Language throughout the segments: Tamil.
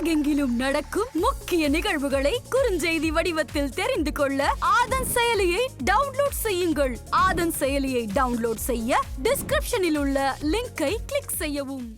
உலகெங்கிலும் நடக்கும் முக்கிய நிகழ்வுகளை குறுஞ்செய்தி வடிவத்தில் தெரிந்து கொள்ள ஆதன் செயலியை டவுன்லோட் செய்யுங்கள். ஆதன் செயலியை டவுன்லோட் செய்ய டிஸ்கிரிப்ஷனில் உள்ள லிங்கை கிளிக் செய்யவும்.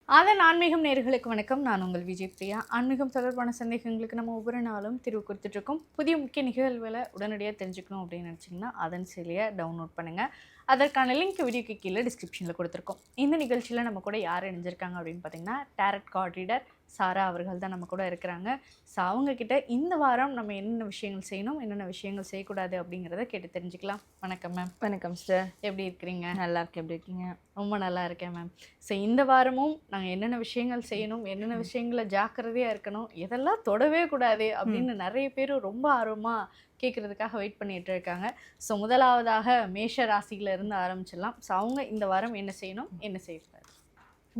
ஆதன் ஆன்மீகம் நேயர்களுக்கு வணக்கம். நான் உங்கள் விஜய் பிரியா. ஆன்மீகம் தொடர்பான சந்தேகங்களுக்கு நம்ம ஒவ்வொரு நாளும் தீர்வு கொடுத்துட்ருக்கோம். புதிய முக்கிய நிகழ்வுகளை உடனடியாக தெரிஞ்சுக்கணும் அப்படின்னு நினச்சிங்கன்னா ஆதன் செயலியை டவுன்லோட் பண்ணுங்கள். அதற்கான லிங்க் வீடியோக்கு கீழே டிஸ்கிரிப்ஷனில் கொடுத்துருக்கோம். இந்த நிகழ்ச்சியில் நம்ம கூட யார் இணைஞ்சிருக்காங்க அப்படின்னு பார்த்தீங்கன்னா டேரட் கார்ட் ரீடர் சாரா அவர்கள் தான் நம்ம கூட இருக்கிறாங்க. ஸோ அவங்கக்கிட்ட இந்த வாரம் நம்ம என்னென்ன விஷயங்கள் செய்யணும், என்னென்ன விஷயங்கள் செய்யக்கூடாது அப்படிங்கிறத கேட்டு தெரிஞ்சுக்கலாம். வணக்கம் மேம். வணக்கம் சார். எப்படி இருக்கிறீங்க? நல்லா இருக்கேன். எப்படி இருக்கீங்க? ரொம்ப நல்லா இருக்கேன் மேம். ஸோ இந்த வாரமும் நாங்கள் என்னென்ன விஷயங்கள் செய்யணும், என்னென்ன விஷயங்களை ஜாக்கிரதையாக இருக்கணும், எதெல்லாம் தொடவே கூடாது அப்படின்னு நிறைய பேர் ரொம்ப ஆர்வமாக கேட்குறதுக்காக வெயிட் பண்ணிகிட்டு இருக்காங்க. ஸோ முதலாவதாக மேஷ ராசியிலேருந்து ஆரம்பிச்சிடலாம். ஸோ அவங்க இந்த வாரம் என்ன செய்யணும், என்ன செய்யக்கூடாது?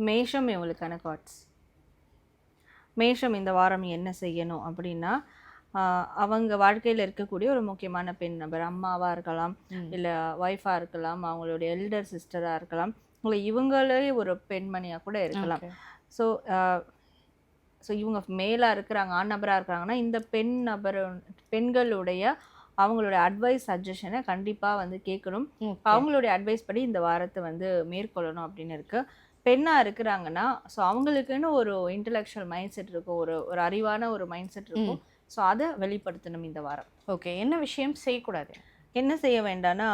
மேஷம் இவங்களுக்கான கார்ட்ஸ். மேஷம் இந்த வாரம் என்ன செய்யணும் அப்படின்னா, அவங்க வாழ்க்கையில் இருக்கக்கூடிய ஒரு முக்கியமான பெண் நபர், அம்மாவாக இருக்கலாம், இல்லை ஒய்ஃபாக இருக்கலாம், அவங்களுடைய எல்டர் சிஸ்டராக இருக்கலாம், இல்லை இவங்களே ஒரு பெண்மணியாக கூட இருக்கலாம். ஸோ இவங்க மேலாக இருக்கிறாங்க, ஆண் நபராக இருக்கிறாங்கன்னா இந்த பெண்களுடைய அவங்களுடைய அட்வைஸ் சஜஷனை கண்டிப்பாக வந்து கேட்கணும். அவங்களுடைய அட்வைஸ் படி இந்த வாரத்தை வந்து மேற்கொள்ளணும் அப்படின்னு இருக்குது. பெண்ணாக இருக்கிறாங்கன்னா ஸோ அவங்களுக்குன்னு ஒரு இன்டலெக்சுவல் மைண்ட் செட் இருக்கும், ஒரு அறிவான ஒரு மைண்ட் செட் இருக்கும். ஸோ அதை வெளிப்படுத்தணும் இந்த வாரம். ஓகே, என்ன விஷயம் செய்யக்கூடாது, என்ன செய்ய வேண்டாம்னா,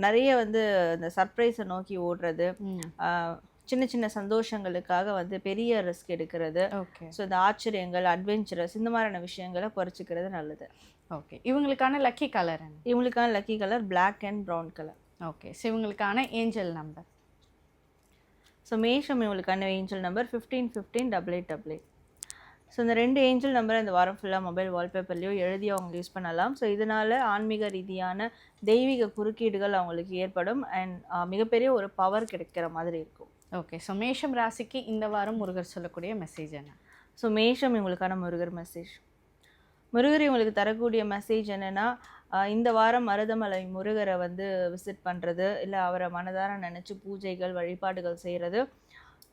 நிறைய வந்து இந்த சர்ப்ரைஸை நோக்கி ஓடுறது, சின்ன சின்ன சந்தோஷங்களுக்காக வந்து பெரிய ரிஸ்க் எடுக்கிறது, ஸோ இந்த ஆச்சரியங்கள், அட்வென்ச்சரஸ், இந்த மாதிரியான விஷயங்களை குறைச்சிக்கிறது நல்லது. ஓகே, இவங்களுக்கான லக்கி கலர் என்ன? இவங்களுக்கான lucky colour black and brown colour. Okay, so இவங்களுக்கான ஏஞ்சல் நம்பர். ஸோ மேஷம் இவங்களுக்கான ஏஞ்சல் நம்பர் 15158888. ஸோ இந்த 2 ஏஞ்சல் நம்பரை இந்த வாரம் ஃபுல்லாக மொபைல் வால்பேப்பர்லேயோ எழுதி அவங்க யூஸ் பண்ணலாம். ஸோ இதனால் ஆன்மீக ரீதியான தெய்வீக குறுக்கீடுகள் அவங்களுக்கு ஏற்படும் அண்ட் மிகப்பெரிய ஒரு பவர் கிடைக்கிற மாதிரி இருக்கும். ஓகே, ஸோ மேஷம் ராசிக்கு இந்த வாரம் முருகர் சொல்லக்கூடிய மெசேஜ் என்ன? ஸோ மேஷம் இவங்களுக்கான முருகர் மெசேஜ். முருகர் இவங்களுக்கு தரக்கூடிய மெசேஜ் என்னென்னா, இந்த வாரம் மருதமலை முருகரை வந்து விசிட் பண்ணுறது, இல்லை அவரை மனதார நினச்சி பூஜைகள் வழிபாடுகள் செய்கிறது,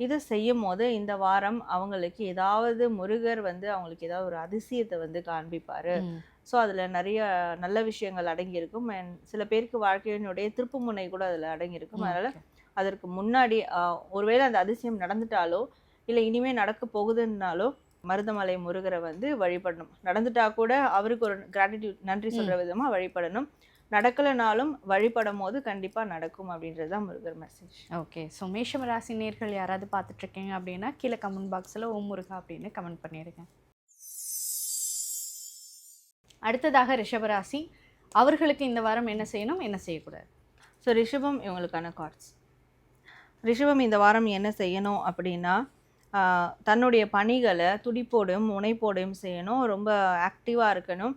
இது செய்யும் போது இந்த வாரம் அவங்களுக்கு ஏதாவது முருகர் வந்து அவங்களுக்கு ஏதாவது ஒரு அதிசயத்தை வந்து காண்பிப்பார். ஸோ அதில் நிறைய நல்ல விஷயங்கள் அடங்கியிருக்கும் அண்ட் சில பேருக்கு வாழ்க்கையினுடைய திருப்பு முனை கூட அதில் அடங்கியிருக்கும். அதனால் அதற்கு முன்னாடி ஒருவேளை அந்த அதிசயம் நடந்துட்டாலோ இல்லை இனிமேல் நடக்க போகுதுன்னாலோ மருதமலை முருகரை வந்து வழிபடணும். நடந்துட்டா கூட அவருக்கு ஒரு கிராட்டிடியூட், நன்றி சொல்கிற விதமாக வழிபடணும். நடக்கலைனாலும் வழிபடும் போது கண்டிப்பாக நடக்கும் அப்படின்றது தான் முருகர் மெசேஜ். ஓகே, ஸோ மேஷம் ராசி நேர்கள் யாராவது பார்த்துட்ருக்கீங்க அப்படின்னா கீழே கமெண்ட் பாக்ஸில் ஓம் முருகா அப்படின்னு கமெண்ட் பண்ணிடுங்க. அடுத்ததாக ரிஷபராசி, அவர்களுக்கு இந்த வாரம் என்ன செய்யணும், என்ன செய்யக்கூடாது? ஸோ ரிஷபம் இவங்களுக்கான கார்ட்ஸ். ரிஷபம் இந்த வாரம் என்ன செய்யணும் அப்படின்னா, தன்னுடைய பணிகளை துடிப்போடும் முனைப்போடும் செய்யணும், ரொம்ப ஆக்டிவாக இருக்கணும்.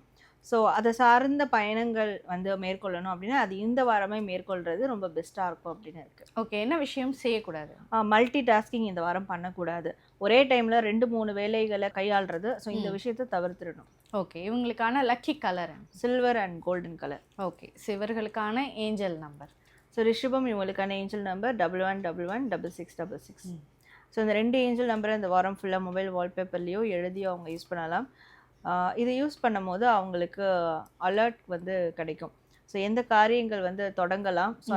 ஸோ அதை சார்ந்த பயணங்கள் வந்து மேற்கொள்ளணும் அப்படின்னா அது இந்த வாரமே மேற்கொள்கிறது ரொம்ப பெஸ்ட்டாக இருக்கும் அப்படின்னு இருக்குது. ஓகே, என்ன விஷயம் செய்யக்கூடாது? மல்டி டாஸ்கிங் இந்த வாரம் பண்ணக்கூடாது, ஒரே டைமில் 2-3 வேலைகளை கையாளுறது. ஸோ இந்த விஷயத்தை தவிர்த்துடணும். ஓகே, இவங்களுக்கான lucky colour silver and golden colour. Okay, இவர்களுக்கான ஏஞ்சல் நம்பர். ஸோ ரிஷபம் இவங்களுக்கான ஏஞ்சல் நம்பர் 11116666. ஸோ இந்த 2 ஏஞ்சல் நம்பரை இந்த வாரம் ஃபுல்லாக மொபைல் வால்பேப்பர்லேயோ எழுதியோ அவங்க யூஸ் பண்ணலாம். இதை யூஸ் பண்ணும் போது அவங்களுக்கு அலர்ட் வந்து கிடைக்கும். ஸோ எந்த காரியங்கள் வந்து தொடங்கலாம், ஸோ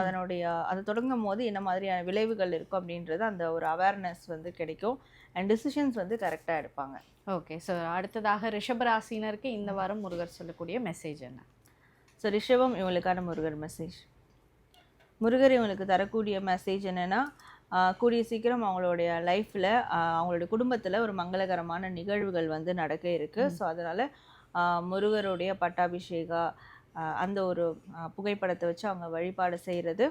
அதை தொடங்கும் போது என்ன மாதிரியான விளைவுகள் இருக்கும் அப்படின்றது அந்த ஒரு அவேர்னஸ் வந்து கிடைக்கும் அண்ட் டிசிஷன்ஸ் வந்து கரெக்டாக எடுப்பாங்க. ஓகே, ஸோ அடுத்ததாக ரிஷபராசினருக்கு இந்த வாரம் முருகர் சொல்லக்கூடிய மெசேஜ் என்ன? ஸோ ரிஷபம் இவங்களுக்கான முருகர் மெசேஜ். முருகர் இவங்களுக்கு தரக்கூடிய மெசேஜ் என்னென்னா, கூடிய சீக்கிரம் அவங்களுடைய லைஃப்பில் அவங்களுடைய குடும்பத்தில் ஒரு மங்களகரமான நிகழ்வுகள் வந்து நடக்க இருக்குது. ஸோ அதனால் முருகருடைய பட்டாபிஷேகா அந்த ஒரு புகைப்படத்தை வச்சு அவங்க வழிபாடு செய்கிறது.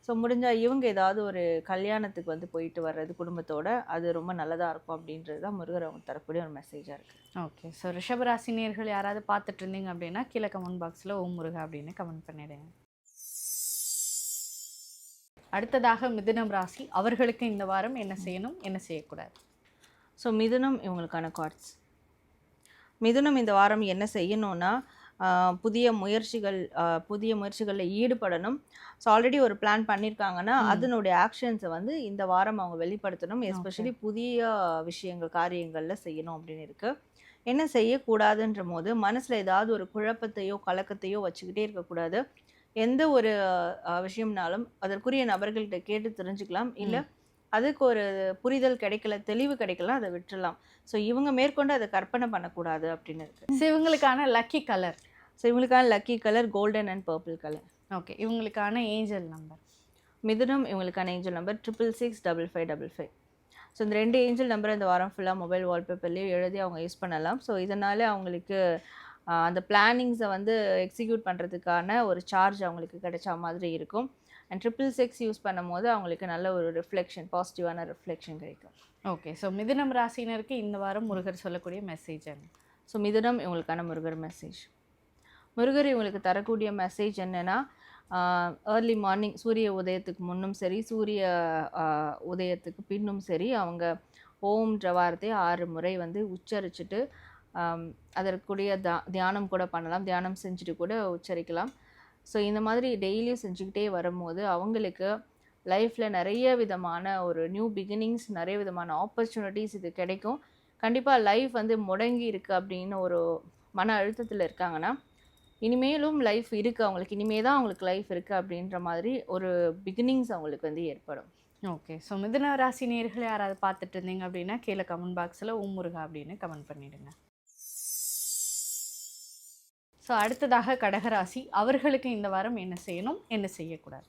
ஸோ முடிஞ்சால் இவங்க ஏதாவது ஒரு கல்யாணத்துக்கு வந்து போயிட்டு வர்றது குடும்பத்தோட, அது ரொம்ப நல்லதாக இருக்கும் அப்படின்றது தான் முருகர் அவங்க தரக்கூடிய ஒரு மெசேஜாக இருக்குது. ஓகே, ஸோ ரிஷபராசினியர்கள் யாராவது பார்த்துட்டு இருந்தீங்க அப்படின்னா கீழே கமெண்ட் பாக்ஸில் ஓம் முருகா அப்படின்னு கமெண்ட் பண்ணிடுங்க. அடுத்ததாக மிதுனம் ராசி, அவர்களுக்கு இந்த வாரம் என்ன செய்யணும், என்ன செய்யக்கூடாது? ஸோ மிதுனம் இவங்களுக்கான கார்ட்ஸ். மிதுனம் இந்த வாரம் என்ன செய்யணும்னா, புதிய முயற்சிகளில் ஈடுபடணும். ஸோ ஆல்ரெடி ஒரு பிளான் பண்ணியிருக்காங்கன்னா அதனுடைய ஆக்ஷன்ஸை வந்து இந்த வாரம் அவங்க வெளிப்படுத்தணும். எஸ்பெஷலி புதிய விஷயங்கள் காரியங்களில் செய்யணும் அப்படின்னு இருக்குது. என்ன செய்யக்கூடாதுன்ற போது மனசில் ஏதாவது ஒரு குழப்பத்தையோ கலக்கத்தையோ வச்சுக்கிட்டே இருக்கக்கூடாது. எந்த ஒரு விஷயம்னாலும் அதற்குரிய நபர்கள்கிட்ட கேட்டு தெரிஞ்சுக்கலாம். இல்லை அதுக்கு ஒரு புரிதல் கிடைக்கல, தெளிவு கிடைக்கலாம், அதை விட்டுறலாம். ஸோ இவங்க மேற்கொண்டு அதை கற்பனை பண்ணக்கூடாது அப்படின்னு இருக்கு. ஸோ இவங்களுக்கான lucky colour lucky colour golden and purple colour. Okay, இவங்களுக்கான ஏஞ்சல் நம்பர் மிதுனம். இவங்களுக்கான ஏஞ்சல் நம்பர் 6665555. ஸோ இந்த 2 ஏஞ்சல் நம்பர் இந்த வாரம் ஃபுல்லாக மொபைல் வால்பேப்பர்லேயும் எழுதி அவங்க யூஸ் பண்ணலாம். ஸோ இதனால் அவங்களுக்கு அந்த பிளானிங்ஸை வந்து எக்ஸிக்யூட் பண்ணுறதுக்கான ஒரு சார்ஜ் அவங்களுக்கு கிடைச்ச மாதிரி இருக்கும். அண்ட் 666 யூஸ் பண்ணும் போது அவங்களுக்கு நல்ல ஒரு ரிஃப்ளெக்ஷன், பாசிட்டிவான ரிஃப்ளெக்ஷன் கிடைக்கும். ஓகே, ஸோ மிதுனம் ராசினருக்கு இந்த வாரம் முருகர் சொல்லக்கூடிய மெசேஜ் என்ன? ஸோ மிதுனம் இவங்களுக்கான முருகர் மெசேஜ். முருகர் இவங்களுக்கு தரக்கூடிய மெசேஜ் என்னென்னா, ஏர்லி மார்னிங் சூரிய உதயத்துக்கு முன்னும் சரி, சூரிய உதயத்துக்கு பின்னும் சரி, அவங்க ஓம்ன்ற வார்த்தையை 6 முறை வந்து உச்சரிச்சுட்டு அதற்குரிய தியானம் கூட பண்ணலாம். தியானம் செஞ்சுட்டு கூட உச்சரிக்கலாம். ஸோ இந்த மாதிரி டெய்லியும் செஞ்சுக்கிட்டே வரும்போது அவங்களுக்கு லைஃப்பில் நிறைய விதமான ஒரு நியூ பிகினிங்ஸ், நிறைய விதமான ஆப்பர்ச்சுனிட்டிஸ் இது கிடைக்கும். கண்டிப்பாக லைஃப் வந்து முடங்கி இருக்குது அப்படின்னு ஒரு மன அழுத்தத்தில் இருக்காங்கன்னா, இனிமேலும் லைஃப் இருக்குது அவங்களுக்கு, இனிமே தான் அவங்களுக்கு லைஃப் இருக்குது அப்படின்ற மாதிரி ஒரு பிகினிங்ஸ் அவங்களுக்கு வந்து ஏற்படும். ஓகே, ஸோ மிதுன ராசி நேயர்கள் யாராவது பார்த்துட்டு இருந்தீங்க அப்படின்னா கீழே கமெண்ட் பாக்ஸில் ஓம் முருகா அப்படின்னு கமெண்ட் பண்ணிவிடுங்க. ஸோ அடுத்ததாக கடகராசி, அவர்களுக்கு இந்த வாரம் என்ன செய்யணும், என்ன செய்யக்கூடாது?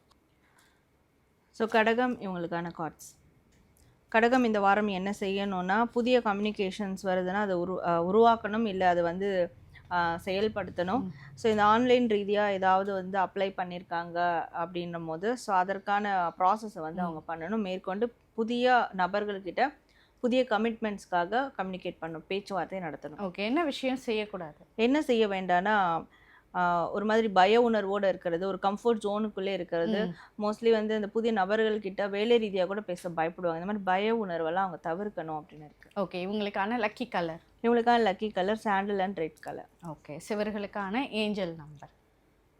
ஸோ கடகம் இவங்களுக்கான கார்ட்ஸ். கடகம் இந்த வாரம் என்ன செய்யணும்னா, புதிய கம்யூனிகேஷன்ஸ் வருதுன்னா அதை உருவாக்கணும், இல்லை அதை வந்து செயல்படுத்தணும். ஸோ இந்த ஆன்லைன் ரீதியாக ஏதாவது வந்து அப்ளை பண்ணியிருக்காங்க அப்படின்னும் போது ஸோ அதற்கான ப்ராசஸை வந்து அவங்க பண்ணணும். மேற்கொண்டு புதிய நபர்கள்கிட்ட புதிய கமிட்மெண்ட்ஸ்க்காக கம்யூனிகேட் பண்ணணும், பேச்சுவார்த்தை நடத்தணும். ஓகே, என்ன விஷயம் செய்யக்கூடாது? என்ன செய்ய வேண்டாம்னா, ஒரு மாதிரி பய உணர்வோடு இருக்கிறது, ஒரு கம்ஃபர்ட் ஜோனுக்குள்ளே இருக்கிறது. மோஸ்ட்லி வந்து இந்த புதிய நபர்கள்கிட்ட வேலை ரீதியாக கூட பேச பயப்படுவாங்க. இந்த மாதிரி பய உணர்வெல்லாம் அவங்க தவிர்க்கணும் அப்படின்னு இருக்கு. ஓகே, இவங்களுக்கான lucky colour lucky colour sandal and red colour. Okay, சிவர்களுக்கான ஏஞ்சல் நம்பர்.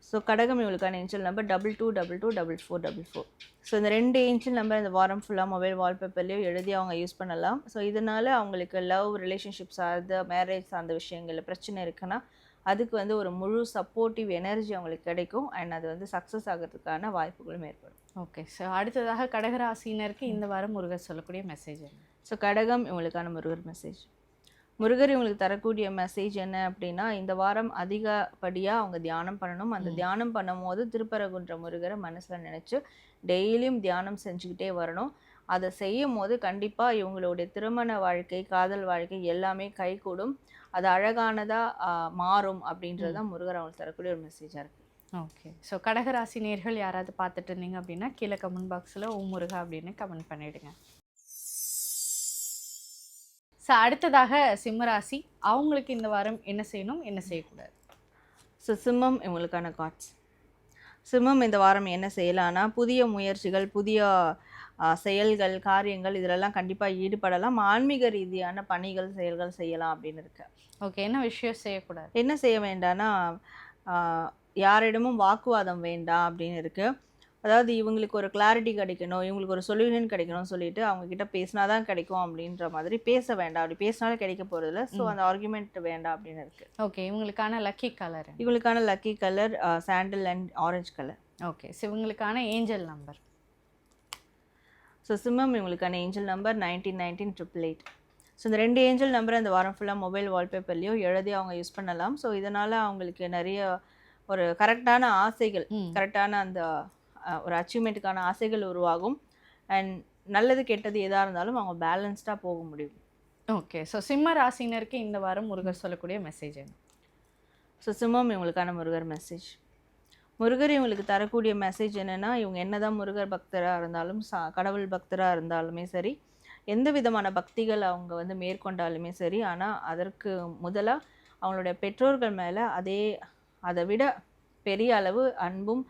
ஸோ கடகம் இவங்களுக்கான ஏஞ்சல் நம்பர் 22224444. ஸோ இந்த 2 ஏஞ்சல் நம்பர் இந்த வாரம் ஃபுல்லாக மொபைல் வால்பேப்பர்லேயும் எழுதி அவங்க யூஸ் பண்ணலாம். ஸோ இதனால் அவங்களுக்கு லவ், ரிலேஷன்ஷிப் சார்ந்த, மேரேஜ் சார்ந்த விஷயங்களில் பிரச்சனை இருக்குன்னா அதுக்கு வந்து ஒரு முழு சப்போர்ட்டிவ் எனர்ஜி அவங்களுக்கு கிடைக்கும். அண்ட் அது வந்து சக்ஸஸ் ஆகிறதுக்கான வாய்ப்புகளும் ஏற்படும். ஓகே, ஸோ அடுத்ததாக கடகராசினருக்கு இந்த வாரம் முருகர் சொல்லக்கூடிய மெசேஜ் என்ன? ஸோ கடகம் இவங்களுக்கான முருகர் மெசேஜ். முருகர் இவங்களுக்கு தரக்கூடிய மெசேஜ் என்ன அப்படின்னா, இந்த வாரம் அதிகப்படியாக அவங்க தியானம் பண்ணணும். அந்த தியானம் பண்ணும் போது திருப்பரங்குன்ற முருகரை மனசில் நினச்சி டெய்லியும் தியானம் செஞ்சுக்கிட்டே வரணும். அதை செய்யும் போது கண்டிப்பாக இவங்களுடைய திருமண வாழ்க்கை, காதல் வாழ்க்கை எல்லாமே கைகூடும், அது அழகானதாக மாறும் அப்படின்றது தான் முருகர் அவங்களுக்கு தரக்கூடிய ஒரு மெசேஜாக இருக்குது. ஓகே, ஸோ கடகராசி நேயர்கள் யாராவது பார்த்துட்டு இருந்தீங்க அப்படின்னா கீழே கமெண்ட் பாக்ஸில் ஓம் முருகா அப்படின்னு கமெண்ட் பண்ணிவிடுங்க. ஸோ அடுத்ததாக சிம்மராசி, அவங்களுக்கு இந்த வாரம் என்ன செய்யணும், என்ன செய்யக்கூடாது? ஸோ சிம்மம் இவங்களுக்கான கார்ட்ஸ். சிம்மம் இந்த வாரம் என்ன செய்யலான்னா, புதிய முயற்சிகள், புதிய செயல்கள், காரியங்கள் இதிலெல்லாம் கண்டிப்பாக ஈடுபடலாம். ஆன்மீக ரீதியான பணிகள், செயல்கள் செய்யலாம் அப்படின்னு இருக்கு. ஓகே, என்ன விஷயம் செய்யக்கூடாது? என்ன செய்ய வேண்டாம்னா, யாரிடமும் வாக்குவாதம் வேண்டாம் அப்படின்னு இருக்குது. அதாவது இவங்களுக்கு ஒரு கிளாரிட்டி கிடைக்கணும், இவங்களுக்கு ஒரு சொல்யூஷன் கிடைக்கணும்னு சொல்லிட்டு அவங்கக்கிட்ட பேசினா தான் கிடைக்கும் அப்படின்ற மாதிரி பேச வேண்டாம். அப்படி பேசினாலும் கிடைக்க போகிறதில்ல. ஸோ அந்த ஆர்குமெண்ட் வேண்டாம் அப்படின்னு இருக்குது. ஓகே, இவங்களுக்கான லக்கி கலர்? இவங்களுக்கான lucky colour sandal and orange colour. Okay, so இவங்களுக்கான ஏஞ்சல் நம்பர்? ஸோ சிம்மம் இவங்களுக்கான ஏஞ்சல் நம்பர் 191988. ஸோ இந்த 2 ஏஞ்சல் நம்பரை இந்த வாரம் ஃபுல்லாக மொபைல் வால்பேப்பர்லேயும் எழுதி அவங்க யூஸ் பண்ணலாம். ஸோ இதனால் அவங்களுக்கு நிறைய ஒரு கரெக்டான ஆசைகள், கரெக்டான அந்த ஒரு அச்சீவ்மெண்ட்டுக்கான ஆசைகள் உருவாகும். அண்ட் நல்லது கெட்டது எதாக இருந்தாலும் அவங்க பேலன்ஸ்டாக போக முடியும். ஓகே, ஸோ சிம்ம ராசினருக்கு இந்த வாரம் முருகர் சொல்லக்கூடிய மெசேஜ் என்ன? ஸோ சிம்மம் இவங்களுக்கான முருகர் மெசேஜ். முருகர் இவங்களுக்கு தரக்கூடிய மெசேஜ் என்னென்னா, இவங்க என்ன தான் முருகர் பக்தராக இருந்தாலும், கடவுள் பக்தராக இருந்தாலுமே சரி, எந்த விதமான பக்திகள் அவங்க வந்து மேற்கொண்டாலுமே சரி, ஆனால் அதற்கு முதலாக அவங்களுடைய பெற்றோர்கள் மேலே அதை விட பெரிய அளவு அன்பும்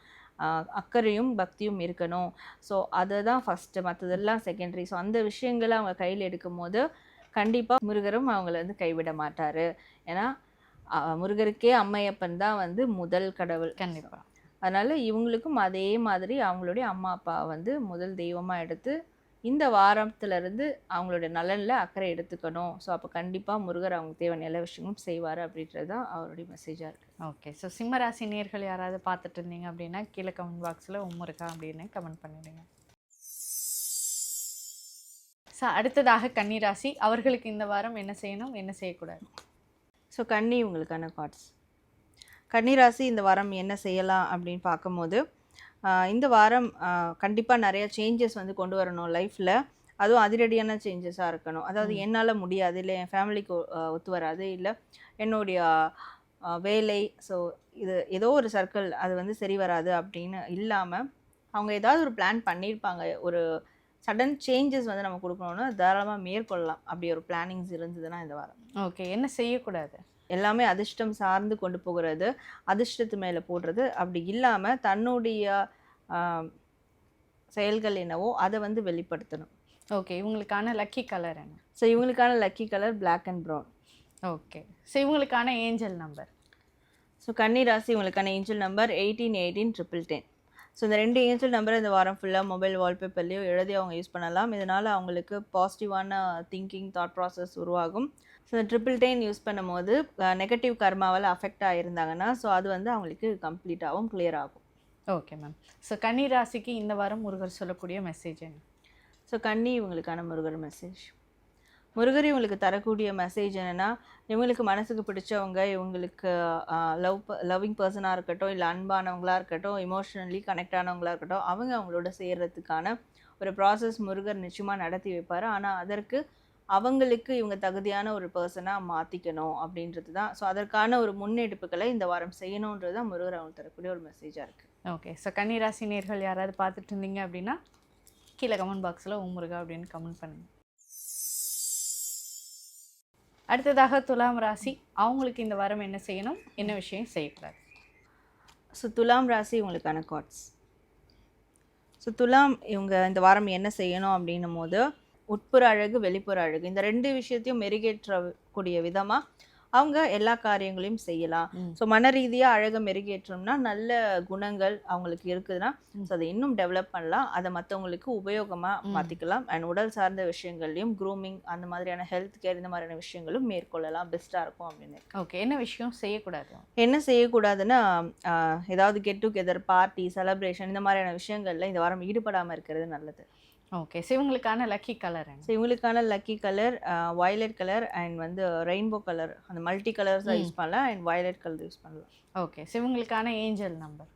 அக்கறையும் பக்தியும் இருக்கணும். ஸோ அதை தான் ஃபஸ்ட்டு, மற்றதெல்லாம் செகண்டரி. ஸோ அந்த விஷயங்களை அவங்க கையில் எடுக்கும் போது கண்டிப்பாக முருகரும் அவங்கள வந்து கைவிட மாட்டார். ஏன்னா முருகருக்கே அம்மையப்பன் தான் வந்து முதல் கடவுள். கண்டிப்பா. அதனால இவங்களுக்கும் அதே மாதிரி அவங்களுடைய அம்மா அப்பா வந்து முதல் தெய்வமாக எடுத்து இந்த வாரத்திலிருந்து அவங்களுடைய நலனில் அக்கறை எடுத்துக்கணும். ஸோ அப்போ கண்டிப்பாக முருகர் அவங்க தேவையான எல்லா விஷயங்களும் செய்வார் அப்படின்றது தான் அவருடைய மெசேஜாக இருக்குது. ஓகே. ஸோ சிம்மராசி நேயர்கள் யாராவது பார்த்துட்டு இருந்தீங்க அப்படின்னா கீழே கமெண்ட் பாக்ஸில் இருக்கா அப்படின்னு கமெண்ட் பண்ணிடுங்க. ஸோ அடுத்ததாக கன்னிராசி, அவர்களுக்கு இந்த வாரம் என்ன செய்யணும், என்ன செய்யக்கூடாது? ஸோ கன்னி உங்களுக்கான கார்ட்ஸ். கன்னிராசி இந்த வாரம் என்ன செய்யலாம் அப்படின்னு பார்க்கும்போது, இந்த வாரம் கண்டிப்பாக நிறைய சேஞ்சஸ் வந்து கொண்டு வரணும் லைஃப்பில். அதுவும் அதிரடியான சேஞ்சஸாக இருக்கணும். அதாவது என்னால் முடியாது, இல்லை என் ஃபேமிலிக்கு ஒத்து வராது, இல்லை என்னுடைய வேலை, ஸோ இது ஏதோ ஒரு சர்க்கிள் அது வந்து சரி வராது அப்படின்னு இல்லாமல், அவங்க ஏதாவது ஒரு பிளான் பண்ணியிருப்பாங்க, ஒரு சடன் சேஞ்சஸ் வந்து நம்ம கொடுக்கணும்னா தாராளமாக மேற்கொள்ளலாம். அப்படி ஒரு பிளானிங்ஸ் இருந்ததுன்னா இந்த வாரம். ஓகே. என்ன செய்யக்கூடாது? எல்லாமே அதிர்ஷ்டம் சார்ந்து கொண்டு போகிறது, அதிர்ஷ்டத்து மேலே போடுறது, அப்படி இல்லாமல் தன்னுடைய செயல்கள் என்னவோ அதை வந்து வெளிப்படுத்தணும். ஓகே. இவங்களுக்கான லக்கி கலர் என்ன? ஸோ இவங்களுக்கான lucky colour black and brown. Okay. So இவங்களுக்கான ஏஞ்சல் நம்பர். ஸோ கன்னிராசி உங்களுக்கான ஏஞ்சல் நம்பர் 181810. ஸோ இந்த 2 ஏஞ்சல் நம்பரை இந்த வாரம் ஃபுல்லாக மொபைல் வால்பேப்பர்லேயோ எழுதி அவங்க யூஸ் பண்ணலாம். இதனால் அவங்களுக்கு பாசிட்டிவான திங்கிங், தாட் ப்ராசஸ் உருவாகும். ஸோ இந்த 1010 யூஸ் பண்ணும்போது நெகட்டிவ் கர்மாவால் அஃபெக்ட் ஆகியிருந்தாங்கன்னா ஸோ அது வந்து அவங்களுக்கு கம்ப்ளீட்டாகவும் கிளியர் ஆகும். Okay ma'am. ஸோ கன்னிராசிக்கு இந்த வாரம் முருகர் சொல்லக்கூடிய மெசேஜ் என்ன? ஸோ கன்னி இவங்களுக்கான முருகர் மெசேஜ். முருகர் இவங்களுக்கு தரக்கூடிய மெசேஜ் என்னென்னா, இவங்களுக்கு மனசுக்கு பிடிச்சவங்க, இவங்களுக்கு லவ்விங் பர்சனாக இருக்கட்டும், இல்லை அன்பானவங்களாக இருக்கட்டும், இமோஷனலி கனெக்ட் ஆனவங்களாக இருக்கட்டும், அவங்களோட சேர்கிறதுக்கான ஒரு ப்ராசஸ் முருகர் நிச்சயமாக நடத்தி வைப்பார். ஆனால் அதற்கு அவங்களுக்கு இவங்க தகுதியான ஒரு பர்சனாக மாற்றிக்கணும் அப்படின்றது தான். ஸோ அதற்கான ஒரு முன்னெடுப்புகளை இந்த வாரம் செய்யணுன்றது தான் முருகர் அவங்களுக்கு தரக்கூடிய ஒரு மெசேஜாக இருக்குது. ஓகே. ஸோ கன்னிராசி நேயர்கள் யாராவது பார்த்துட்டு இருந்தீங்க அப்படின்னா கீழே கமெண்ட் பாக்ஸில் முருகா அப்படின்னு கமெண்ட் பண்ணுங்கள். அடுத்ததாக துலாம் ராசி, அவங்களுக்கு இந்த வாரம் என்ன செய்யணும், என்ன விஷயம் செய்யக்கூடாது? ஸோ துலாம் ராசி உங்களுக்கான கார்ட்ஸ். ஸோ துலாம் இவங்க இந்த வாரம் என்ன செய்யணும் அப்படின்னும் போது, உட்புற அழகு, வெளிப்புற அழகு, இந்த 2 விஷயத்தையும் மெருகேற்றக்கூடிய விதமாக அவங்க எல்லா காரியங்களையும் செய்யலாம். ஸோ மன ரீதியாக அழகை மெருகேற்றோம்னா நல்ல குணங்கள் அவங்களுக்கு இருக்குதுன்னா ஸோ அதை இன்னும் டெவலப் பண்ணலாம், அதை மற்றவங்களுக்கு உபயோகமாக மாற்றிக்கலாம். அண்ட் உடல் சார்ந்த விஷயங்கள்லையும் க்ரூமிங், அந்த மாதிரியான ஹெல்த் கேர், இந்த மாதிரியான விஷயங்களும் மேற்கொள்ளலாம், பெஸ்ட்டாக இருக்கும் அப்படின்னு. ஓகே. என்ன விஷயம் செய்யக்கூடாது? என்ன செய்யக்கூடாதுன்னா, ஏதாவது கெட் டுகெதர், பார்ட்டி, செலப்ரேஷன், இந்த மாதிரியான விஷயங்களில் இந்த வாரம் ஈடுபடாமல் இருக்கிறது நல்லது. ஓகே. ஸோ இவங்களுக்கான லக்கி கலர் என்ன? ஸோ இவங்களுக்கான lucky colour violet colour and வந்து ரெயின்போ கலர், அந்த மல்டி கலர்ஸ் தான் யூஸ் பண்ணலாம், அண்ட் வயலட் கலர் யூஸ் பண்ணலாம். ஓகே. ஸோ இவங்களுக்கான ஏஞ்சல் நம்பர்.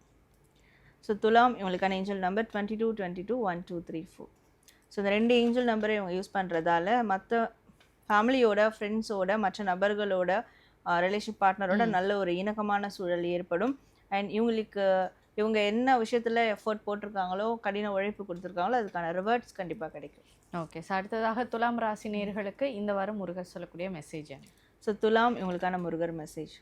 ஸோ துலாம் இவங்களுக்கான ஏஞ்சல் நம்பர் 22221234. ஸோ இந்த 2 ஏஞ்சல் நம்பரை இவங்க யூஸ் பண்ணுறதால மற்ற ஃபேமிலியோட, ஃப்ரெண்ட்ஸோட, மற்ற நபர்களோட, ரிலேஷன் பார்ட்னரோட நல்ல ஒரு இணக்கமான சூழல் ஏற்படும். அண்ட் இவங்க என்ன விஷயத்தில் எஃபோர்ட் போட்டிருக்காங்களோ, கடின உழைப்பு கொடுத்துருக்காங்களோ, அதுக்கான ரிவர்ட்ஸ் கண்டிப்பாக கிடைக்கும். ஓகே. ஸோ அடுத்ததாக துலாம் ராசி நேயர்களுக்கு இந்த வாரம் முருகர் சொல்லக்கூடிய மெசேஜ் என்ன? ஸோ துலாம் இவங்களுக்கான முருகர் மெசேஜ்.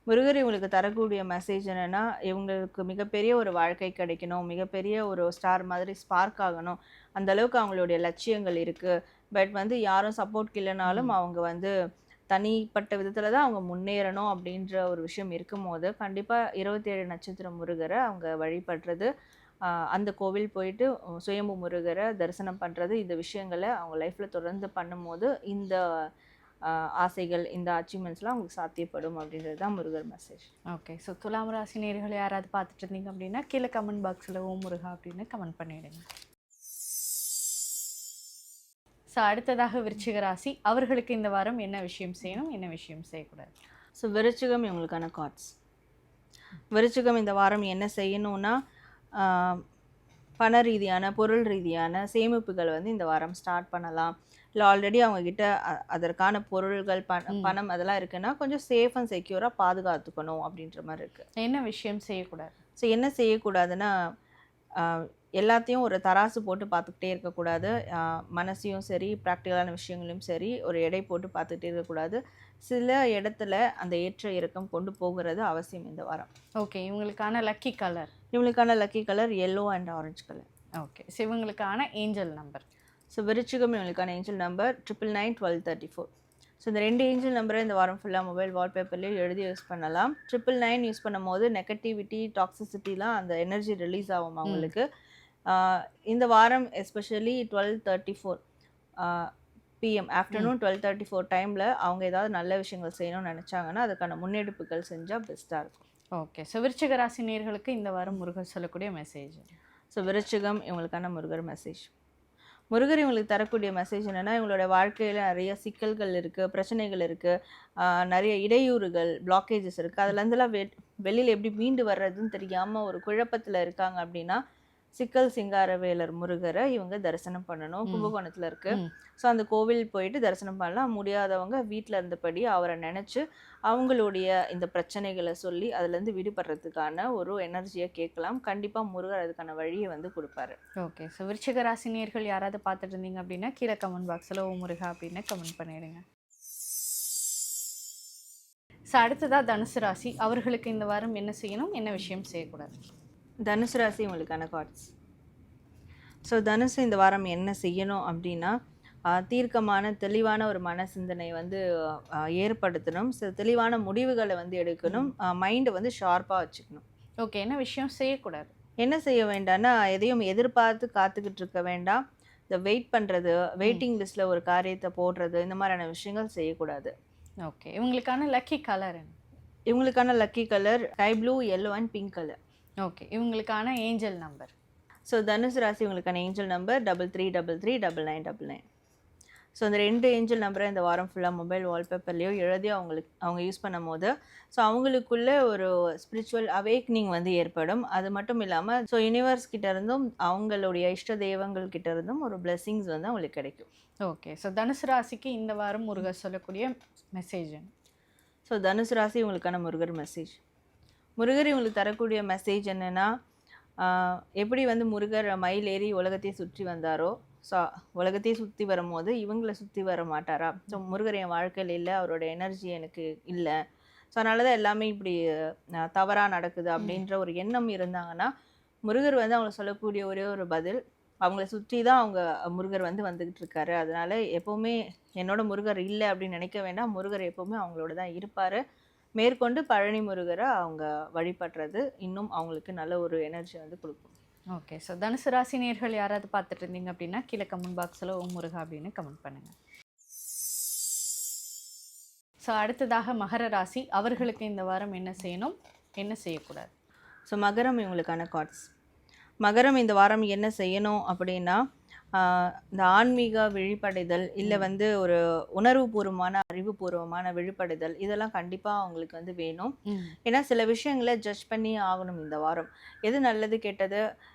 முருகர் இவங்களுக்கு தரக்கூடிய மெசேஜ் என்னென்னா, இவங்களுக்கு மிகப்பெரிய ஒரு வாழ்க்கை கிடைக்கணும், மிகப்பெரிய ஒரு ஸ்டார் மாதிரி ஸ்பார்க் ஆகணும், அந்தளவுக்கு அவங்களுடைய லட்சியங்கள் இருக்குது. பட் வந்து யாரும் சப்போர்ட் இல்லைனாலும் அவங்க வந்து தனிப்பட்ட விதத்தில் தான் அவங்க முன்னேறணும் அப்படின்ற ஒரு விஷயம் இருக்கும்போது, கண்டிப்பாக 27 நட்சத்திர முருகரை அவங்க வழிபடுறது, அந்த கோவில் போயிட்டு சுயம்பு முருகரை தரிசனம் பண்ணுறது, இந்த விஷயங்களை அவங்க லைஃப்பில் தொடர்ந்து பண்ணும்போது இந்த ஆசைகள், இந்த அச்சீவ்மெண்ட்ஸ்லாம் அவங்களுக்கு சாத்தியப்படும் அப்படின்றது தான் முருகர் மெசேஜ். ஓகே. ஸோ துலாம் ராசி நேயர்கள் யாராவது பார்த்துட்டு இருந்தீங்க அப்படின்னா கீழே கமெண்ட் பாக்ஸில் முருகா அப்படின்னு கமெண்ட் பண்ணிவிடுங்க. ஸோ அடுத்ததாக விருச்சிக ராசி, அவர்களுக்கு இந்த வாரம் என்ன விஷயம் செய்யணும், என்ன விஷயம் செய்யக்கூடாது? ஸோ விருச்சிகம் இவங்களுக்கான கார்ட்ஸ். விருச்சிகம் இந்த வாரம் என்ன செய்யணும்னா, பண ரீதியான, பொருள் ரீதியான சேமிப்புகள் வந்து இந்த வாரம் ஸ்டார்ட் பண்ணலாம். இல்லை ஆல்ரெடி அவங்கக்கிட்ட அதற்கான பொருள்கள், பணம் அதெல்லாம் இருக்குன்னா கொஞ்சம் சேஃப் அண்ட் செக்யூராக பாதுகாத்துக்கணும் அப்படின்ற மாதிரி இருக்குது. என்ன விஷயம் செய்யக்கூடாது? ஸோ என்ன செய்யக்கூடாதுன்னா, எல்லாத்தையும் ஒரு தராசு போட்டு பார்த்துக்கிட்டே இருக்கக்கூடாது. மனசையும் சரி, ப்ராக்டிக்கலான விஷயங்களையும் சரி, ஒரு எடை போட்டு பார்த்துக்கிட்டே இருக்கக்கூடாது. சில இடத்துல அந்த ஏற்ற இறக்கம் கொண்டு போகிறது அவசியம் இந்த வாரம். ஓகே. இவங்களுக்கான லக்கி கலர். இவங்களுக்கான lucky colour yellow and orange colour. Okay. So இவங்களுக்கான ஏஞ்சல் நம்பர். ஸோ விருச்சிகம் இவங்களுக்கான ஏஞ்சல் நம்பர் 999124. ஸோ ஸோ இந்த 2 ஏஞ்சல் நம்பரை இந்த வாரம் ஃபுல்லாக மொபைல் வால்பேப்பர்லேயும் எழுதி யூஸ் பண்ணலாம். 999 யூஸ் பண்ணும்போது நெகட்டிவிட்டி, டாக்ஸிசிட்டிலாம் அந்த எனர்ஜி ரிலீஸ் ஆகும் அவங்களுக்கு. இந்த வாரம் எஸ்பெஷலி 12:34 PM ஆஃப்டர்நூன் 12:34 டைமில் அவங்க ஏதாவது நல்ல விஷயங்கள் செய்யணும்னு நினச்சாங்கன்னா அதுக்கான முன்னெடுப்புகள் செஞ்சால் பெஸ்ட்டாக இருக்கும். ஓகே. ஸோ விருச்சிக ராசி நேயர்களுக்கு இந்த வாரம் முருகர் சொல்லக்கூடிய மெசேஜ். ஸோ விருச்சிகம் இவங்களுக்கான முருகர் மெசேஜ். முருகர் இவங்களுக்கு தரக்கூடிய மெசேஜ் என்னென்னா, இவங்களோட வாழ்க்கையில் நிறைய சிக்கல்கள் இருக்குது, பிரச்சனைகள் இருக்குது, நிறைய இடையூறுகள், பிளாக்கேஜஸ் இருக்குது. அதுலேருந்துலாம் வெளியில் எப்படி மீண்டு வர்றதுன்னு தெரியாமல் ஒரு குழப்பத்தில் இருக்காங்க அப்படின்னா, சிக்கல் சிங்காரவேலர் முருகரை இவங்க தரிசனம் பண்ணணும். கும்பகோணத்தில் இருக்குது. ஸோ அந்த கோவில் போயிட்டு தரிசனம் பண்ணலாம். முடியாதவங்க வீட்டில் இருந்தபடி அவரை நினச்சி அவங்களுடைய இந்த பிரச்சனைகளை சொல்லி அதுலேருந்து விடுபடுறதுக்கான ஒரு எனர்ஜியை கேட்கலாம். கண்டிப்பாக முருகர் அதுக்கான வழியை வந்து கொடுப்பாரு. ஓகே. ஸோ விருச்சிக ராசி நேயர்கள் யாராவது பார்த்துட்டு இருந்தீங்க அப்படின்னா கீழே கமெண்ட் பாக்ஸில் ஓ முருகா அப்படின்னு கமெண்ட் பண்ணிடுங்க. ஸோ அடுத்ததாக தனுசு ராசி, அவர்களுக்கு இந்த வாரம் என்ன செய்யணும், என்ன விஷயம் செய்யக்கூடாது? தனுசு ராசி உங்களுக்கான கார்ட்ஸ். ஸோ தனுசு இந்த வாரம் என்ன செய்யணும் அப்படின்னா, தீர்க்கமான தெளிவான ஒரு மன சிந்தனை வந்து ஏற்படுத்தணும். தெளிவான முடிவுகளை வந்து எடுக்கணும். மைண்டை வந்து ஷார்ப்பாக வச்சுக்கணும். ஓகே. என்ன விஷயம் செய்யக்கூடாது? என்ன செய்ய வேண்டாம்னா, எதையும் எதிர்பார்த்து காத்துக்கிட்டு இருக்க வேண்டாம். இந்த வெயிட் பண்ணுறது, வெயிட்டிங் லிஸ்ட்டில் ஒரு காரியத்தை போடுறது, இந்த மாதிரியான விஷயங்கள் செய்யக்கூடாது. ஓகே. இவங்களுக்கான லக்கி கலர் என்ன? இவங்களுக்கான lucky colour sky blue, yellow and pink colour. Okay. இவங்களுக்கான ஏஞ்சல் நம்பர். ஸோ தனுசு ராசி இவங்களுக்கான ஏஞ்சல் நம்பர் 33339999. ஸோ அந்த 2 ஏஞ்சல் நம்பரை இந்த வாரம் ஃபுல்லாக மொபைல் வால்பேப்பர்லேயோ எழுதி அவங்க யூஸ் பண்ணும் போது ஸோ அவங்களுக்குள்ளே ஒரு ஸ்பிரிச்சுவல் அவேக்னிங் வந்து ஏற்படும். அது மட்டும் இல்லாமல் ஸோ யூனிவர்ஸ் கிட்ட இருந்தும் அவங்களுடைய இஷ்ட தெய்வங்கள் கிட்ட இருந்தும் ஒரு பிளெஸிங்ஸ் வந்து அவங்களுக்கு கிடைக்கும். ஓகே. ஸோ தனுசு ராசிக்கு இந்த வாரம் முருகர் சொல்லக்கூடிய மெசேஜ். ஸோ தனுசு ராசி இவங்களுக்கான முருகர் மெசேஜ். முருகர் இவங்களுக்கு தரக்கூடிய மெசேஜ் என்னென்னா, எப்படி வந்து முருகர் மயில் ஏறி உலகத்தையே சுற்றி வந்தாரோ, ஸோ உலகத்தையே சுற்றி வரும்போது இவங்களை சுற்றி வர மாட்டாரா? ஸோ முருகர் என் வாழ்க்கையில் இல்லை, அவரோட எனர்ஜி எனக்கு இல்லை, ஸோ அதனால தான் எல்லாமே இப்படி தவறாக நடக்குது அப்படின்ற ஒரு எண்ணம் இருந்தாங்கன்னா, முருகர் வந்து அவங்களுக்கு சொல்லக்கூடிய ஒரே ஒரு பதில், அவங்கள சுற்றி தான் அவங்க முருகர் வந்து வந்துக்கிட்டு இருக்காரு. அதனால எப்போவுமே என்னோட முருகர் இல்லை அப்படின்னு நினைக்க வேண்டாம். முருகர் எப்போவுமே அவங்களோட தான் இருப்பார். மேற்கொண்டு பழனி முருகரை அவங்க வழிபடுறது இன்னும் அவங்களுக்கு நல்ல ஒரு எனர்ஜி வந்து கொடுக்கும். ஓகே. ஸோ தனுசு ராசி நேயர்கள் யாராவது பார்த்துட்டு இருந்தீங்க அப்படின்னா கீழே கமெண்ட் பாக்ஸில் ஓ முருகா அப்படின்னு கமெண்ட் பண்ணுங்கள். ஸோ அடுத்ததாக மகர ராசி, அவர்களுக்கு இந்த வாரம் என்ன செய்யணும், என்ன செய்யக்கூடாது? ஸோ மகரம் இவங்களுக்கான கார்ட்ஸ். மகரம் இந்த வாரம் என்ன செய்யணும் அப்படின்னா, இந்த ஆன்மீக விழிப்படைதல் இல்லை வந்து ஒரு உணர்வுபூர்வமான அறிவுபூர்வமான விழிப்படைதல் இதெல்லாம் கண்டிப்பாக அவங்களுக்கு வந்து வேணும். ஏன்னா சில விஷயங்களை ஜட்ஜ் பண்ணி ஆகணும் இந்த வாரம். எது நல்லது கெட்டது,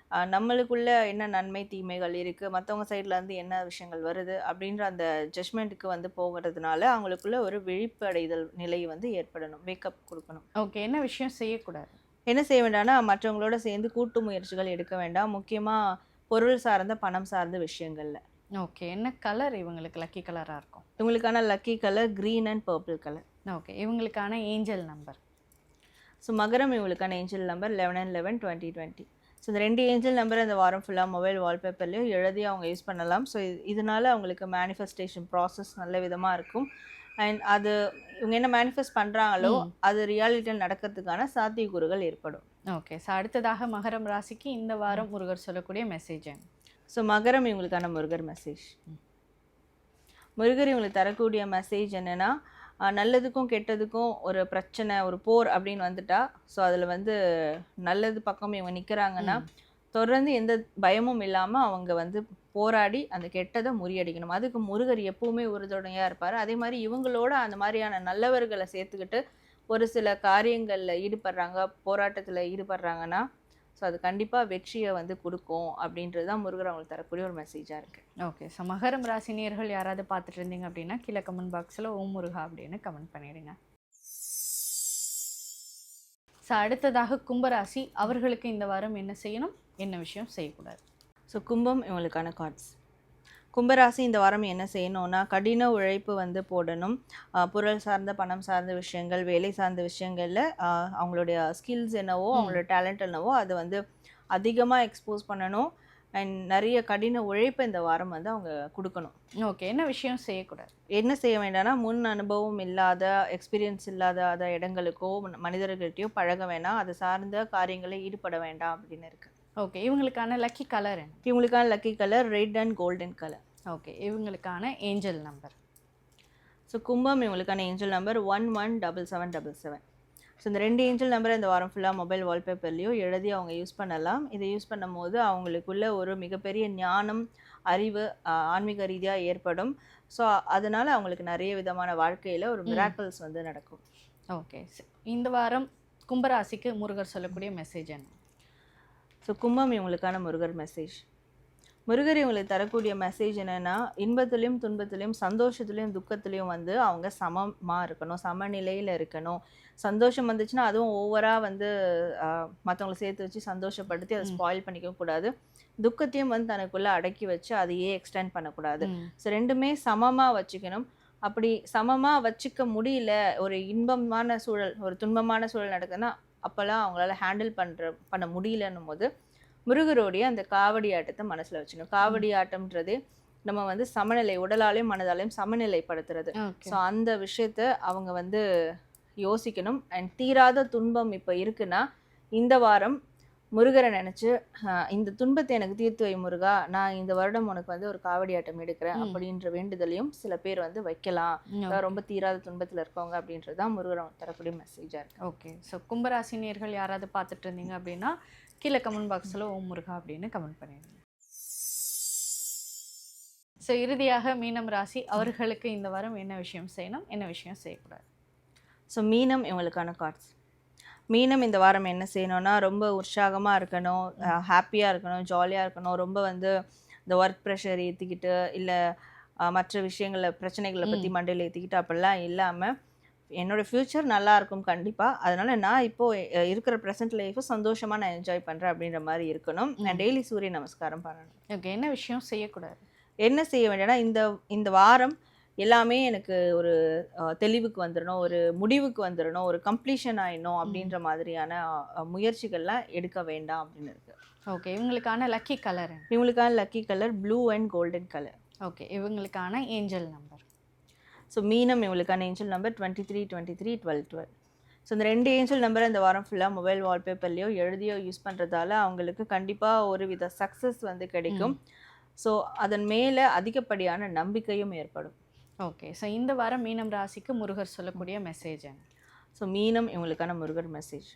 நம்மளுக்குள்ள என்ன நன்மை தீமைகள் இருக்குது, மற்றவங்க சைட்லேருந்து என்ன விஷயங்கள் வருது அப்படின்ற அந்த ஜட்ஜ்மெண்ட்டுக்கு வந்து போகிறதுனால அவங்களுக்குள்ள ஒரு விழிப்படைதல் நிலை வந்து ஏற்படணும், வேக்கப் கொடுக்கணும். ஓகே. என்ன விஷயம் செய்யக்கூடாது? என்ன செய்ய வேண்டாம்னா, மற்றவங்களோட சேர்ந்து கூட்டு முயற்சிகள் எடுக்க வேண்டாம், முக்கியமாக பொருள் சார்ந்த பணம் சார்ந்த விஷயங்கள்ல. ஓகே. என்ன கலர் இவங்களுக்கு லக்கி கலராக இருக்கும்? இவங்களுக்கான lucky colour green and purple colour. Okay. இவங்களுக்கான ஏஞ்சல் நம்பர். ஸோ மகரம் இவங்களுக்கான ஏஞ்சல் நம்பர் 11112020. ஸோ இந்த 2 ஏஞ்சல் நம்பரை இந்த வாரம் ஃபுல்லாக மொபைல் வால்பேப்பர்லேயும் எழுதி அவங்க யூஸ் பண்ணலாம். ஸோ இதனால அவங்களுக்கு மேனிஃபெஸ்டேஷன் ப்ராசஸ் நல்ல விதமாக இருக்கும். அண்ட் அது இவங்க என்ன மேனிஃபெஸ்ட் பண்ணுறாங்களோ அது ரியாலிட்டியில் நடக்கிறதுக்கான சாத்தியக்கூறுகள் ஏற்படும். ஓகே. ஸோ அடுத்ததாக மகரம் ராசிக்கு இந்த வாரம் முருகர் சொல்லக்கூடிய மெசேஜ். ஸோ மகரம் இவங்களுக்கான முருகர் மெசேஜ். முருகர் இவங்களுக்கு தரக்கூடிய மெசேஜ் என்னென்னா, நல்லதுக்கும் கெட்டதுக்கும் ஒரு பிரச்சனை, ஒரு போர் அப்படின்னு வந்துட்டா, ஸோ அதில் வந்து நல்லது பக்கம் இவங்க நிற்கிறாங்கன்னா தொடர்ந்து எந்த பயமும் இல்லாமல் அவங்க வந்து போராடி அந்த கெட்டதை முறியடிக்கணும். அதுக்கு முருகர் எப்பவுமே உறுதுணையாக இருப்பார். அதே மாதிரி இவங்களோட அந்த மாதிரியான நல்லவர்களை சேர்த்துக்கிட்டு ஒரு சில காரியங்களில் ஈடுபடுறாங்க, போராட்டத்தில் ஈடுபடுறாங்கன்னா ஸோ அது கண்டிப்பாக வெற்றியை வந்து கொடுக்கும் அப்படின்றது தான் முருகர் அவங்களுக்கு தரக்கூடிய ஒரு மெசேஜாக இருக்குது. ஓகே. ஸோ மகரம் ராசினியர்கள் யாராவது பார்த்துட்டு இருந்தீங்க அப்படின்னா கீழே கமெண்ட் பாக்ஸில் ஓம் முருகா அப்படின்னு கமெண்ட் பண்ணிடுங்க. ஸோ அடுத்ததாக கும்பராசி, அவர்களுக்கு இந்த வாரம் என்ன செய்யணும், என்ன விஷயம் செய்யக்கூடாது? ஸோ கும்பம் இவங்களுக்கான கார்ட்ஸ். கும்பராசி இந்த வாரம் என்ன செய்யணும்னா, கடின உழைப்பு வந்து போடணும். பொருள் சார்ந்த பணம் சார்ந்த விஷயங்கள், வேலை சார்ந்த விஷயங்களில் அவங்களுடைய ஸ்கில்ஸ் என்னவோ, அவங்களோட டேலண்ட் என்னவோ அதை வந்து அதிகமாக எக்ஸ்போஸ் பண்ணணும். அண்ட் நிறைய கடின உழைப்பை இந்த வாரம் வந்து அவங்க கொடுக்கணும். ஓகே, என்ன விஷயம் செய்யக்கூடாது? என்ன செய்ய வேண்டாம்னா, முன் அனுபவம் இல்லாத, எக்ஸ்பீரியன்ஸ் இல்லாத இடங்களுக்கோ மனிதர்கள்ட்டையோ பழக வேண்டாம், அது சார்ந்த காரியங்களில் ஈடுபட வேண்டாம் அப்படின்னு இருக்கு. ஓகே, இவங்களுக்கான லக்கி கலர் என்ன? இவங்களுக்கான lucky colour red and golden colour. Okay, இவங்களுக்கான ஏஞ்சல் நம்பர். ஸோ கும்பம் இவங்களுக்கான ஏஞ்சல் நம்பர் 117777. ஸோ இந்த 2 ஏஞ்சல் நம்பரை இந்த வாரம் ஃபுல்லாக மொபைல் வால்பேப்பர்லேயோ எழுதி அவங்க யூஸ் பண்ணலாம். இதை யூஸ் பண்ணும்போது அவங்களுக்குள்ள ஒரு மிகப்பெரிய ஞானம், அறிவு, ஆன்மீக ரீதியாக ஏற்படும். ஸோ அதனால் அவங்களுக்கு நிறைய விதமான வாழ்க்கையில் ஒரு மிராக்கிள்ஸ் வந்து நடக்கும். ஓகே, இந்த வாரம் கும்பராசிக்கு முருகர் சொல்லக்கூடிய மெசேஜ் என்ன? ஸோ கும்பம் இவங்களுக்கான முருகர் மெசேஜ். முருகர் இவங்களுக்கு தரக்கூடிய மெசேஜ் என்னென்னா, இன்பத்துலேயும் துன்பத்துலேயும் சந்தோஷத்துலேயும் துக்கத்துலேயும் வந்து அவங்க சமமாக இருக்கணும், சமநிலையில் இருக்கணும். சந்தோஷம் வந்துச்சுன்னா அதுவும் ஓவராக வந்து மற்றவங்களை சேர்த்து வச்சு சந்தோஷப்படுத்தி அதை ஸ்பாயில் பண்ணிக்க கூடாது. துக்கத்தையும் வந்து தனக்குள்ளே அடக்கி வச்சு அதையே எக்ஸ்டெண்ட் பண்ணக்கூடாது. ஸோ ரெண்டுமே சமமாக வச்சுக்கணும். அப்படி சமமாக வச்சுக்க முடியல, ஒரு இன்பமான சூழல், ஒரு துன்பமான சூழல் நடக்குதுன்னா அப்போல்லாம் அவங்களால ஹேண்டில் பண்ண முடியலன்னும் போது முருகருடைய அந்த காவடி ஆட்டத்தை மனசில் வச்சுக்கணும். காவடி ஆட்டம்ன்றது நம்ம வந்து சமநிலை, உடலாலையும் மனதாலையும் சமநிலைப்படுத்துறது. ஸோ அந்த விஷயத்த அவங்க வந்து யோசிக்கணும். அண்ட் தீராத துன்பம் இப்போ இருக்குன்னா இந்த வாரம் முருகரை நினச்சி, இந்த துன்பத்தை எனக்கு தீர்த்து வை முருகா, நான் இந்த வருடம் உனக்கு வந்து ஒரு காவடி ஆட்டம் எடுக்கிறேன் அப்படின்ற வேண்டுதலையும் சில பேர் வந்து வைக்கலாம். ரொம்ப தீராத துன்பத்தில் இருக்கவங்க அப்படின்றது தான் முருகரை தரக்கூடிய மெசேஜாக இருக்குது. ஓகே, ஸோ கும்பராசினியர்கள் யாராவது பார்த்துட்டு இருந்தீங்க அப்படின்னா கீழே கமெண்ட் பாக்ஸில் ஓம் முருகா அப்படின்னு கமெண்ட் பண்ணிடுங்க. ஸோ இறுதியாக மீனம் ராசி அவர்களுக்கு இந்த வாரம் என்ன விஷயம் செய்யணும், என்ன விஷயம் செய்யக்கூடாது? ஸோ மீனம் இவங்களுக்கான கார்ட்ஸ். மீனம் இந்த வாரம் என்ன செய்யணும்னா, ரொம்ப உற்சாகமாக இருக்கணும், ஹாப்பியாக இருக்கணும், ஜாலியாக இருக்கணும். ரொம்ப வந்து இந்த ஒர்க் ப்ரெஷர் ஏற்றிக்கிட்டு இல்லை மற்ற விஷயங்களை பிரச்சனைகளை பற்றி மண்டையில் ஏற்றிக்கிட்டு அப்படிலாம் இல்லாமல், என்னோடய ஃப்யூச்சர் நல்லா இருக்கும் கண்டிப்பாக, அதனால் நான் இப்போது இருக்கிற ப்ரெசென்ட் லைஃப்பை சந்தோஷமாக நான் என்ஜாய் பண்ணுறேன் அப்படின்ற மாதிரி இருக்கணும். நான் டெய்லி சூரிய நமஸ்காரம் பண்ணணும். ஓகே, என்ன விஷயம் செய்யக்கூடாது? என்ன செய்ய வேண்டியனா, இந்த வாரம் எல்லாமே எனக்கு ஒரு தெளிவுக்கு வந்துடணும், ஒரு முடிவுக்கு வந்துடணும், ஒரு கம்ப்ளீஷன் ஆகிடணும் அப்படின்ற மாதிரியான முயற்சிகள்லாம் எடுக்க வேண்டாம் அப்படின்னு இருக்குது. ஓகே, இவங்களுக்கான லக்கி கலர்? இவங்களுக்கான lucky colour blue and golden colour. Okay, இவங்களுக்கான ஏஞ்சல் நம்பர்? ஸோ மீனம் இவங்களுக்கான ஏஞ்சல் நம்பர் 23231212. ஸோ இந்த 2 ஏஞ்சல் நம்பரை இந்த வாரம் ஃபுல்லாக மொபைல் வால்பேப்பர்லையோ எழுதியோ யூஸ் பண்ணுறதால அவங்களுக்கு கண்டிப்பாக ஒரு வித சக்ஸஸ் வந்து கிடைக்கும். ஸோ அதன் மேலே அதிகப்படியான நம்பிக்கையும் ஏற்படும். ஓகே, ஸோ இந்த வாரம் மீனம் ராசிக்கு முருகர் சொல்லக்கூடிய மெசேஜ் என்ன? ஸோ மீனம் இவங்களுக்கான முருகர் மெசேஜ்.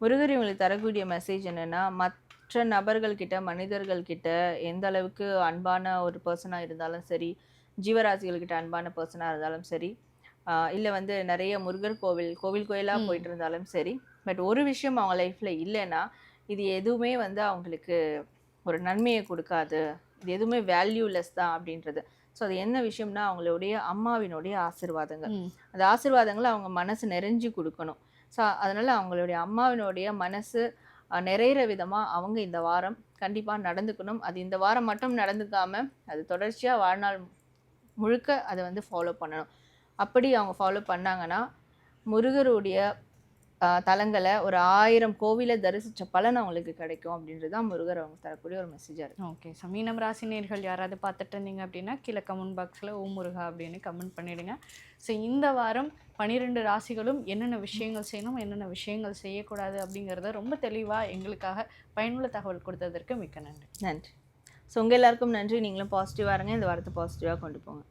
முருகர் இவங்களுக்கு தரக்கூடிய மெசேஜ் என்னென்னா, மற்ற நபர்கள்கிட்ட, மனிதர்கள்கிட்ட எந்த அளவுக்கு அன்பான ஒரு பர்சனாக இருந்தாலும் சரி, ஜீவராசிகள்கிட்ட அன்பான பர்சனாக இருந்தாலும் சரி, இல்லை வந்து நிறைய முருகர் கோயிலாக போயிட்டு இருந்தாலும் சரி, பட் ஒரு விஷயம் அவங்க லைஃப்பில் இல்லைன்னா இது எதுவுமே வந்து அவங்களுக்கு ஒரு நன்மையை கொடுக்காது, இது எதுவுமே வேல்யூலெஸ் தான் அப்படின்றது. ஸோ அது என்ன விஷயம்னா, அவங்களுடைய அம்மாவினுடைய ஆசீர்வாதங்கள். அந்த ஆசீர்வாதங்களை அவங்க மனசு நிறைஞ்சு கொடுக்கணும். ஸோ அதனால் அவங்களுடைய அம்மாவினுடைய மனசு நிறையிற விதமாக அவங்க இந்த வாரம் கண்டிப்பாக நடந்துக்கணும். அது இந்த வாரம் மட்டும் நடந்துக்காமல் அது தொடர்ச்சியாக வாழ்நாள் முழுக்க அதை வந்து ஃபாலோ பண்ணணும். அப்படி அவங்க ஃபாலோ பண்ணாங்கன்னா முருகருடைய தலங்களை ஒரு 1000 கோவிலை தரிசித்த பலன் அவங்களுக்கு கிடைக்கும் அப்படின்றது தான் முருகர் அவங்க தரக்கூடிய ஒரு மெசேஜாக இருக்குது. ஓகே, ஸோ மீனம் ராசினியர்கள் யாராவது பார்த்துட்டு இருந்தீங்க அப்படின்னா கீழே கமெண்ட் பாக்ஸில் ஓம் முருகா அப்படின்னு கமெண்ட் பண்ணிவிடுங்க. ஸோ இந்த வாரம் 12 ராசிகளும் என்னென்ன விஷயங்கள் செய்யணும், என்னென்ன விஷயங்கள் செய்யக்கூடாது அப்படிங்கிறத ரொம்ப தெளிவாக எங்களுக்காக பயனுள்ள தகவல் கொடுத்ததற்கு மிக்க நன்றி. நன்றி. ஸோ உங்கள் எல்லாருக்கும் நன்றி. நீங்களும் பாசிட்டிவாக இருங்க, இந்த வாரத்தை பாசிட்டிவாக கொண்டு போங்க.